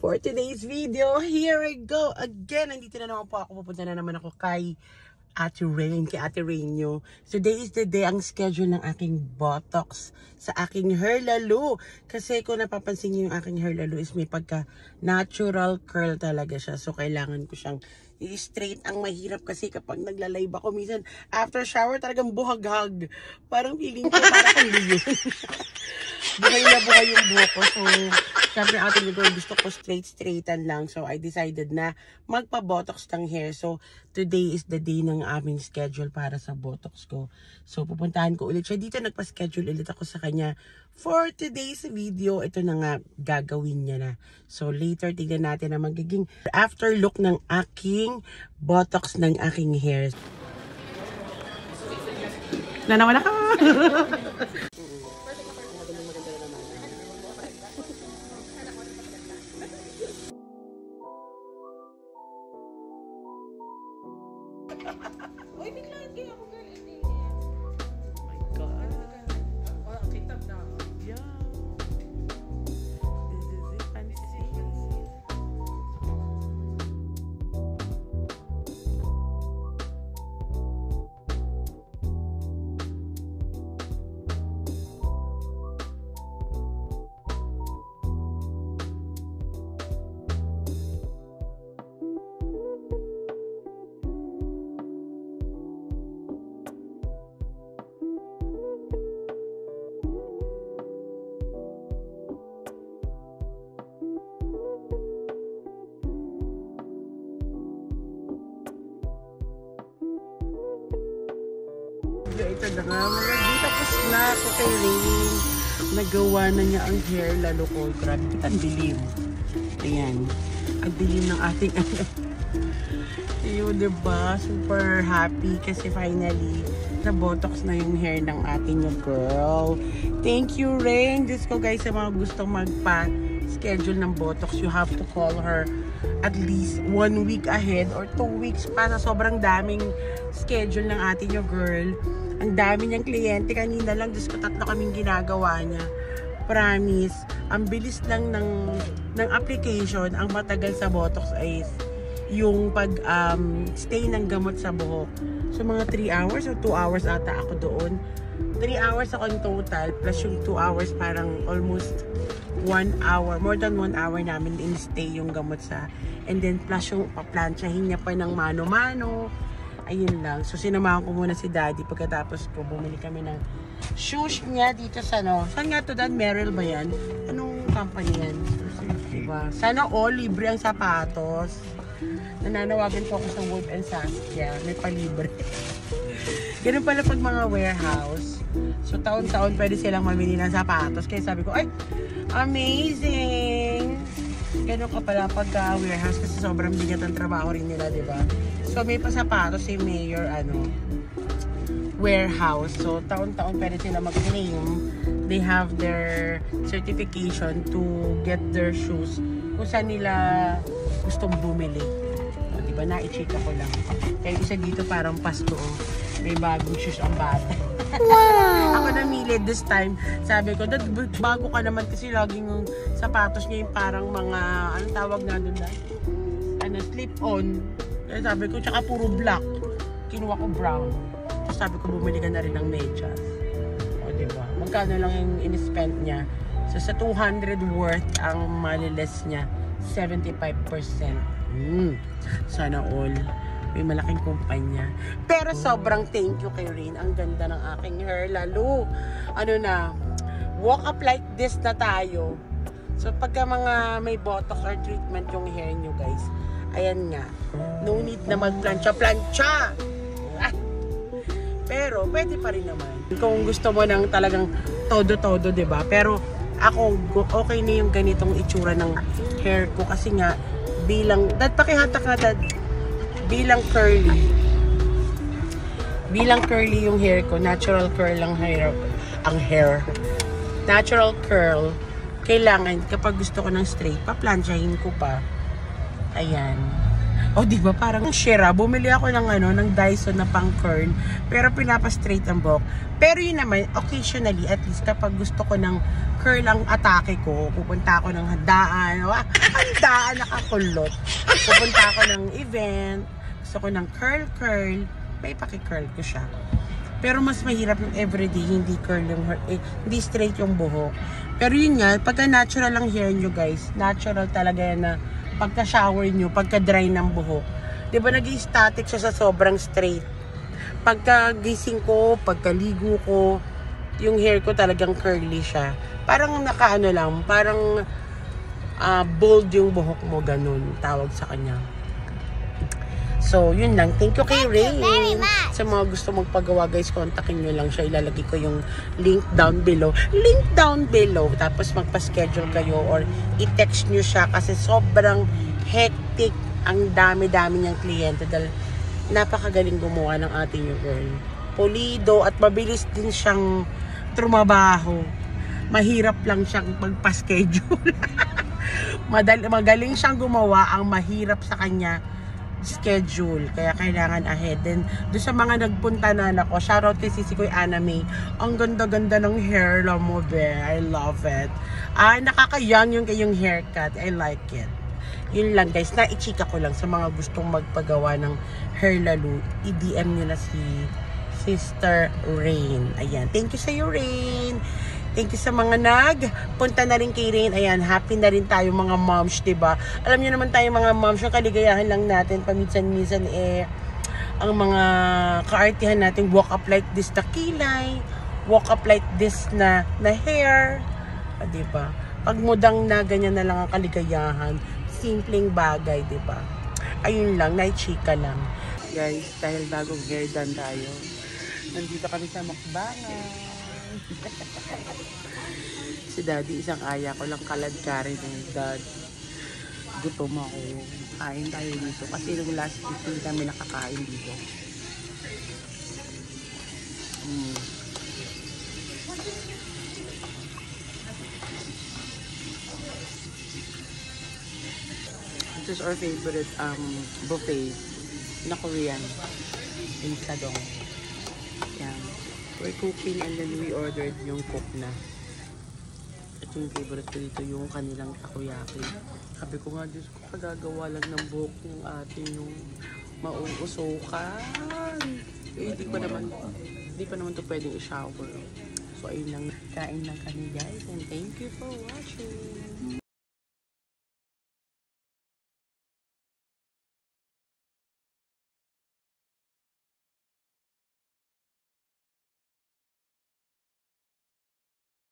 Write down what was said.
For today's video, here I go again. Nandito na naman po ako. Pupunta na naman ako kay Ate Rain, kay Ate Rainyo. Today is the day ang schedule ng aking Botox sa aking hair lalo. Kasi kung napapansin niyo yung aking hair lalo is may pagka natural curl talaga siya. So kailangan ko siyang i-straight. Ang mahirap kasi kapag nagla-live ako, minsan after shower talagang buhaghag. Parang feeling ko parang liyon. Buhay na buhay yung buhok ko. So syempre atin nito gusto ko straightan lang. So I decided na magpa-botox ng hair. So today is the day ng aming schedule para sa botox ko. So pupuntahan ko ulit siya dito. Nagpa-schedule ulit ako sa kanya for today's video. Ito na nga gagawin niya na. So later tignan natin na magiging after look ng aking botox ng aking hair. Nanawa na ka! Uy, biglaan kayo ako, girl. Oh my God. Oh, kitab na. Yeah. This is it. Fancy. Ito na nga mga di tapos na ako kay Rain. Nagawa na niya ang hair lalo ko. Grabe, ang dilim. Ayan. Ang dilim ng ating ano. Yun, diba? Super happy kasi finally na-botox na yung hair ng ating yung girl. Thank you, Rain. Diyos ko guys, sa mga gustong magpa-schedule ng botox, you have to call her at least 1 week ahead or 2 weeks pa sa sobrang daming schedule ng ating yung girl. Ang dami niyang kliyente. Kanina lang, Diyos ko, 3 kaming ginagawa niya. Promise. Ang bilis lang ng application. Ang matagal sa botox ay yung stay ng gamot sa buhok. So, mga 3 hours or 2 hours ata ako doon. 3 hours ako in total. Plus yung 2 hours parang almost 1 hour. More than 1 hour namin in-stay yung gamot sa. And then plus yung paplansyahin niya pa ng mano-mano. Ayun lang. So, sinamahan ko muna si Daddy. Pagkatapos ko, bumili kami ng shoes niya dito sa no. Saan nga to, Dan? Merrell ba yan? Anong company yan? Diba? Sana all libre ang sapatos. Nananawagan po ako sa Wolf and Saskia. May palibre. Ganun pala pag mga warehouse. So, taon-taon pwede silang mamili ng sapatos. Kaya sabi ko, ay, amazing! Ganun ka pala pagka warehouse kasi sobrang bigat ang trabaho rin nila, diba? So, may pasapatos si Mayor, warehouse. So, taon-taon pwede sila mag-claim. They have their certification to get their shoes kung saan nila gustong bumili. O, diba? Na-i-check ako lang. Kaya isa dito parang Pasko. May bagong shoes ang bata. Wow! Ako namili this time. Sabi ko, bago ka naman kasi laging yung sapatos niya yung parang mga, anong tawag na doon na? Slip-on. Kaya sabi ko, tsaka puro black. Kinuha ko brown. Tapos sabi ko, bumili ka na rin ng medyas. O, diba? Magkano lang yung in-spend niya. So, sa 200 worth, ang maliles niya, 75%. Sana all. May malaking kumpanya. Pero sobrang thank you kay Rain. Ang ganda ng aking hair. Lalo, walk up like this na tayo. So, pagka mga may botox or treatment yung hair nyo, guys, ayan nga. No need na magplancha-plancha. Pero, pwede pa rin naman. Kung gusto mo ng talagang todo-todo, diba? Pero, ako, okay na yung ganitong itsura ng hair ko. Kasi nga, pakihatak na, Dad. Bilang curly yung hair ko, natural curl ang hair. Natural curl. Kailangan, kapag gusto ko ng straight, paplansyahin ko pa. Ayan. O, di ba parang Shira, bumili ako ng ng Dyson na pang curl, pero pinapa-straight ang buhok. Pero yun naman, occasionally, at least kapag gusto ko ng curl ang atake ko, pupunta ako ng handaan, nakakulot. Pupunta ako ng event, gusto ko ng curl, may paki-curl ko siya. Pero mas mahirap yung everyday, hindi curl yung hindi straight yung buhok. Pero yun nga, pagka natural ang hair nyo guys, natural talaga yan na pagka-shower nyo, pagka-dry ng buhok. Di ba nag-static siya sa sobrang straight? Pagka-gising ko, pagka-ligo ko, yung hair ko talagang curly siya. Parang parang bold yung buhok mo, ganun, tawag sa kanya. So, yun lang. Thank you kay Rain. Sa mga gusto magpagawa, guys, kontakin nyo lang siya. Ilalagay ko yung link down below. Tapos magpa-schedule kayo or i-text nyo siya kasi sobrang hectic. Ang dami-dami niyang kliyente dahil napakagaling gumawa ng ating yung girl. Pulido at mabilis din siyang trumabaho. Mahirap lang siyang magpa-schedule. Magaling siyang gumawa, ang mahirap sa kanya schedule, kaya kailangan ahead. Then doon sa mga nagpunta na ako, shoutout kay Sisi Koy Anime, ang ganda-ganda ng hair lang mo, be. I love it. Nakaka-young yung haircut. I like it. Yun lang guys, na-ichika ko lang sa mga gustong magpagawa ng hair lalo, i-DM nyo na si Sister Rain. Ayan, thank you sa iyo, Rain. Thank you sa mga punta na rin kay Rain. Ayan, happy na rin tayo mga moms, diba? Alam niyo naman tayo mga moms, yung kaligayahan lang natin, paminsan-minsan ang mga kaartihan natin, walk up like this na kilay, walk up like this na hair. Diba? Pag mudang na, ganyan na lang ang kaligayahan. Simpleng bagay, diba? Ayun lang, naichika lang. Guys, dahil bagong hair done tayo, nandito kami sa mukbangan. Si Daddy, isang aya ko lang kaladkarin ng dad. Gutom ako. Kain tayo dito. Kasi nung last week kami nakakain dito. This is our favorite buffet na Korean in Sadong. Yan. We're cooking and then we ordered yung cook na. Ito yung favorite ko dito, yung kanilang takoyaki. Sabi ko nga, Diyos ko, kagagawa lang ng buhok ng ating yung mauusokan. Eh, hindi pa naman to pwedeng i-shower. So, ayun lang. Kain lang kami guys and thank you for watching.